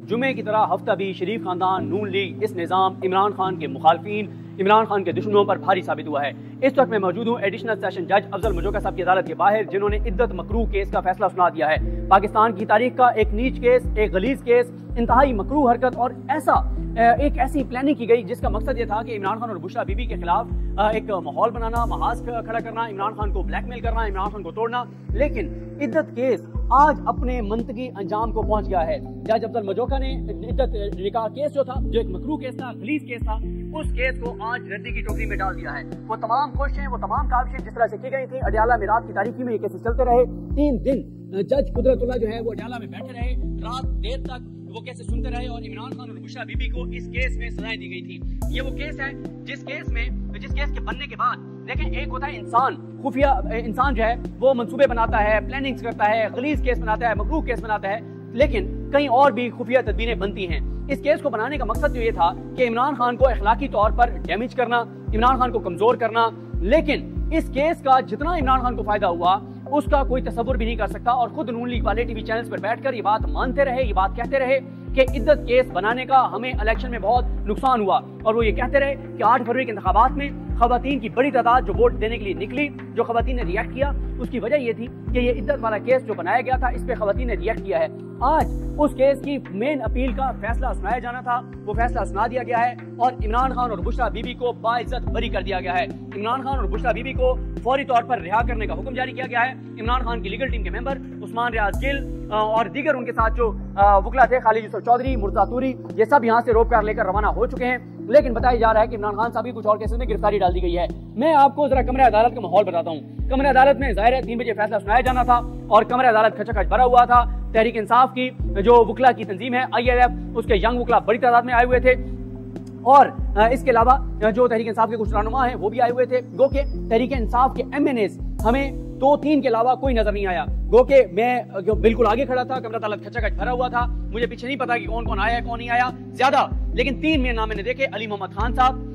جمعے کی طرح ہفتہ بھی شریف خاندان، نون لیگ، اس نظام عمران خان کے مخالفین، عمران خان کے دشمنوں پر بھاری ثابت ہوا ہے۔ اس وقت میں موجود ہوں ایڈیشنل سیشن جج افضل مجوکا صاحب کی عدالت کے باہر، جنہوں نے عدت مکروہ کیس کا فیصلہ سنا دیا ہے۔ پاکستان کی تاریخ کا ایک نیچ کیس، ایک غلیظ کیس، انتہائی مکروہ حرکت اور ایک ایسی پلاننگ کی گئی جس کا مقصد یہ تھا کہ عمران خان اور بشرا بی بی کے خلاف ایک ماحول بنانا، محاذ کھڑا کرنا، عمران خان کو بلیک میل کرنا، عمران خان کو توڑنا۔ لیکن عدت کیس آج اپنے منطقی انجام کو پہنچ گیا ہے۔ جج افضل مجوکا نے عدت نکاح کیس جو تھا، جو ایک مکروہ کیس تھا، غلیظ کیس تھا، اس کیس کو آج ردی کی ٹوکری میں ڈال دیا ہے۔ وہ تمام کوششیں، وہ تمام کاوشیں جس طرح سے کی گئی تھی، اڈیالہ میں رات کی تاریکی میں یہ کیسز چلتے رہے۔ 3 دن جج قدرت اللہ جو ہے وہ اڈیالہ میں بیٹھے رہے، رات دیر تک وہ کیسے سنتے رہے اور عمران خان اور بشرا بی بی کو اس کیس میں سزائیں دی گئی تھی۔ یہ وہ کیس ہے جس کیس کے بننے کے بعد دیکھیں، ایک ہوتا ہے انسان، خفیہ انسان جو ہے وہ منصوبے بناتا ہے، پلاننگز کرتا ہے، غلیظ کیس بناتا ہے، مکروہ کیس بناتا ہے، لیکن کہیں اور بھی خفیہ تدبیریں بنتی ہیں۔ اس کیس کو بنانے کا مقصد جو یہ تھا کہ عمران خان کو اخلاقی طور پر ڈیمیج کرنا، عمران خان کو کمزور کرنا۔ لیکن اس کیس کا جتنا عمران خان کو فائدہ ہوا اس کا کوئی تصور بھی نہیں کر سکتا، اور خود نون لیگ والے ٹی وی چینلز پر بیٹھ کر یہ بات مانتے رہے، یہ بات کہتے رہے کہ عدت کیس بنانے کا ہمیں الیکشن میں بہت نقصان ہوا، اور وہ یہ کہتے رہے کہ 8 فروری کے انتخابات میں خواتین کی بڑی تعداد جو ووٹ دینے کے لیے نکلی، جو خواتین نے ریئیکٹ کیا، اس کی وجہ یہ تھی کہ یہ عدت والا کیس جو بنایا گیا تھا اس پہ خواتین نے ریئیکٹ کیا ہے۔ آج اس کیس کی مین اپیل کا فیصلہ سنایا جانا تھا، وہ فیصلہ سنا دیا گیا ہے اور عمران خان اور بشرا بی بی کو باعزت بری کر دیا گیا ہے۔ عمران خان اور بشرا بی بی کو فوری طور پر رہا کرنے کا حکم جاری کیا گیا ہے۔ عمران خان کی لیگل ٹیم کے ممبر عثمان ریاض گل اور دیگر ان کے ساتھ جو وکلا تھے، خالد یوسف چودھری، مرتضیٰ توری، یہ سب یہاں سے روپ کار لے کر روانہ ہو چکے ہیں، لیکن بتایا جا رہا ہے کہ عمران خان صاحب کی کچھ اور کیسز میں گرفتاری ڈال دی گئی ہے۔ میں آپ کو ذرا کمرہ عدالت کا ماحول بتاتا ہوں۔ کمرہ عدالت میں ظاہر ہے 3 بجے فیصلہ سنایا جانا تھا اور کمرہ عدالت کھچا کھچ بھرا ہوا تھا۔ تحریک انصاف کی جو وکلا کی تنظیم ہے ILF، اس کے ینگ وکلا بڑی تعداد میں آئے ہوئے تھے، اور اس کے علاوہ جو تحریک انصاف کے کچھ رہنما ہیں وہ بھی آئے ہوئے تھے۔ گو کہ تحریک انصاف کے MNAs ہمیں 2-3 کے علاوہ کوئی نظر نہیں آیا۔ گو کہ میں بالکل آگے کھڑا تھا، کمرہ عدالت کھچا کھچ بھرا ہوا تھا، مجھے پیچھے نہیں پتا کہ کون کون آیا ہے کون نہیں آیا زیادہ، لیکن 3 میں نام میں نے دیکھے، علی محمد خان صاحب،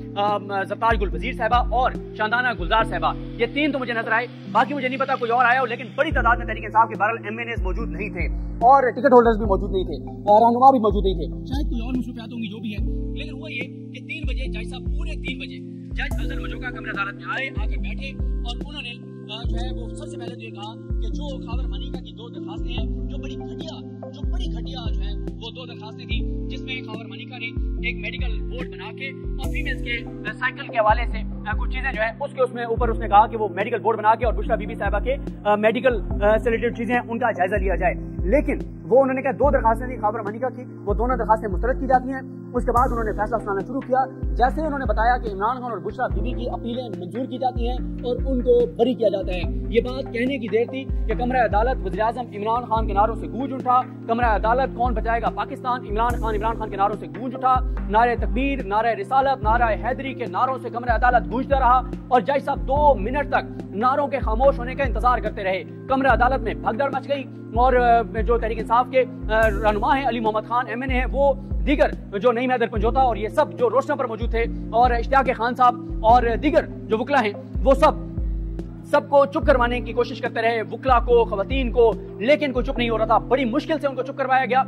زرتاج گل وزیر صاحبہ اور شاندانہ گلزار صاحبہ، یہ 3 تو مجھے نظر آئے، باقی مجھے نہیں پتا کوئی اور آیا ہو، لیکن بڑی تعداد میں تحریک انصاف کے بہرحال MNAs موجود نہیں تھے اور ٹکٹ ہولڈرز بھی موجود نہیں تھے، رہنما بھی موجود نہیں تھے، شاید کوئی اور مصروفیات ہوں گی جو بھی ہے، لیکن وہ یہ کہ 3 بجے جج صاحب پورے 3 بجے جج افضل مجوکا کمرہ عدالت میں آئے، آ کر بیٹھے اور انہوں نے جو ہے وہ سب سے پہلے تو یہ کہا کہ جو خاور مانیکا کی 2 درخواستیں ہیں، جو بڑی گھٹیا جو ہے وہ 2 درخواستیں تھیں، جس میں خاور مانیکا نے ایک میڈیکل بورڈ بنا کے اور فیمیلز کے سائیکل کے حوالے سے کچھ چیزیں جو ہے اس میں اوپر اس نے کہا کہ وہ میڈیکل بورڈ بنا کے اور بشرا بی بی صاحبہ کے میڈیکل سے ریلیٹڈ چیزیں ان کا جائزہ لیا جائے، لیکن وہ انہوں نے کہا 2 درخواستیں تھیں خاور مانیکا کی، وہ دونوں درخواستیں مسترد کی جاتی ہیں۔ اس کے بعد انہوں نے فیصلہ سنانا شروع کیا، جیسے انہوں نے بتایا کہ عمران خان اور بشرا بی بی کی اپیلیں منظور کی جاتی ہیں اور ان کو بری کیا جاتا ہے۔ یہ بات کہنے کی دیر تھی کہ کمرہ عدالت وزیر اعظم عمران خان کے نعروں سے گونج اٹھا، کمرہ عدالت کون بچائے گا پاکستان، عمران خان کے نعروں سے گونج اٹھا، نعرہ تکبیر، نعرہ رسالت، نعرہ حیدری کے نعروں سے کمرہ عدالت گونجتا رہا اور جج صاحب 2 منٹ تک نعروں کے خاموش ہونے کا انتظار کرتے رہے۔ کمرہ عدالت میں بھگدڑ مچ گئی اور جو تحریک انصاف کے رہنما ہیں، علی محمد خان MNA ہیں، وہ دیگر جو نعیم حیدر پنجوتا اور یہ سب جو روشن پر موجود تھے اور اشتیاق خان صاحب اور دیگر جو وکلا ہیں، وہ سب کو چپ کروانے کی کوشش کرتے رہے، وکلا کو، خواتین کو، لیکن کوئی چپ نہیں ہو رہا تھا۔ بڑی مشکل سے ان کو چپ کروایا گیا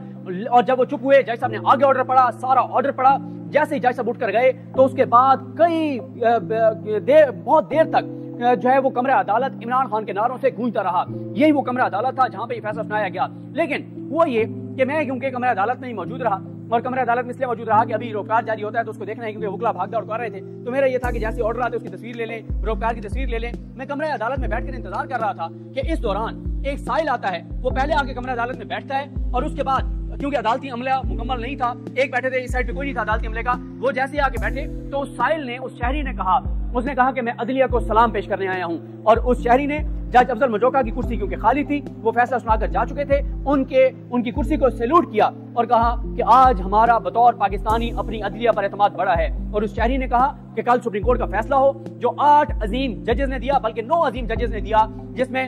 اور جب وہ چپ ہوئے، جج صاحب نے آگے آرڈر پڑھا، سارا آرڈر پڑھا۔ جیسے ہی جج صاحب اٹھ کر گئے تو اس کے بعد بہت دیر تک جو ہے وہ کمرہ عدالت عمران خان کے نعروں سے گونجتا رہا۔ یہی وہ کمرہ عدالت تھا جہاں پہ یہ فیصلہ سنایا گیا، لیکن وہ یہ کہ میں کیونکہ کمرہ عدالت میں ہی موجود رہا اور کمرہ عدالت میں اس لیے موجود رہا کہ ابھی روپکار جاری ہوتا ہے تو اس کو دیکھنا ہے، کیونکہ وکلا بھاگ دوڑ کر رہے تھے، تو میرا یہ تھا کہ جیسے آرڈر آتے اس کی تصویر لے لیں، روپکار کی تصویر لے لیں۔ میں کمرہ عدالت میں بیٹھ کر انتظار کر رہا تھا کہ اس دوران ایک سائل آتا ہے، وہ پہلے آ کے کمرہ عدالت میں بیٹھتا ہے اور اس کے بعد کیونکہ عدالتی عملہ مکمل نہیں تھا، ایک بیٹھے تھے، اس سائڈ پہ کوئی نہیں تھا عدالتی عملے کا، وہ جیسے ہی آ کے بیٹھے تو اس سائل نے، اس شہری نے کہا کہ میں عدلیہ کو سلام پیش کرنے آیا ہوں، اور اس شہری نے جج افضل مجوکا کی کرسی کیونکہ خالی تھی، وہ فیصلہ سنا کر جا چکے تھے، ان کی کرسی کو سیلوٹ کیا اور کہا کہ آج ہمارا بطور پاکستانی اپنی عدلیہ پر اعتماد بڑھا ہے، اور اس شہری نے کہا کہ کل سپریم کورٹ کا فیصلہ ہو جو 8 عظیم ججز نے دیا، بلکہ 9 عظیم ججز نے دیا، جس میں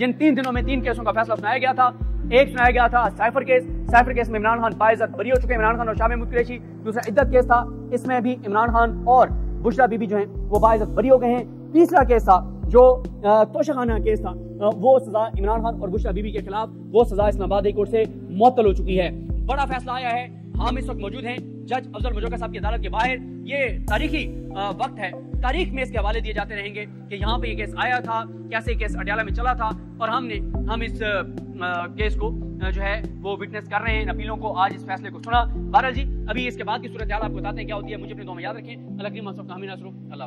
جن 3 دنوں میں 3 کیسوں کا فیصلہ سنایا گیا تھا. ایک سنایا گیا تھا سائفر کیس. سائفر کیس میں عمران خان باعزت بری ہو چکے, عمران خان اور شاہ محمود قریشی. دوسرا عدت کیس تھا, اس میں بھی عمران خان اور بشرا بی بی جو ہیں وہ باعزت بری ہو گئے ہیں. تیسرا کیس تھا جو توشخانہ کیس تھا, وہ سزا عمران خان اور بشرا بی بی کے خلاف وہ سزا اسلام آباد ہائی کورٹ سے معطل ہو چکی ہے. بڑا فیصلہ آیا ہے. ہم اس وقت موجود ہیں جج افضل مجوکا صاحب کی عدالت کے باہر. یہ تاریخی وقت ہے, تاریخ میں اس کے حوالے دیے جاتے رہیں گے کہ یہاں پہ یہ کیس آیا تھا, کیسے کیس اڈیالہ میں چلا تھا, اور ہم اس کیس کو جو ہے وہ وٹنس کر رہے ہیں, اپیلوں کو, آج اس فیصلے کو سنا. بہرحال جی ابھی اس کے بعد کی صورتحال آپ کو بتاتے ہیں کیا ہوتی ہے. مجھے اپنے دعا میں یاد رکھیں. اللہ کریم اللہ حافظ.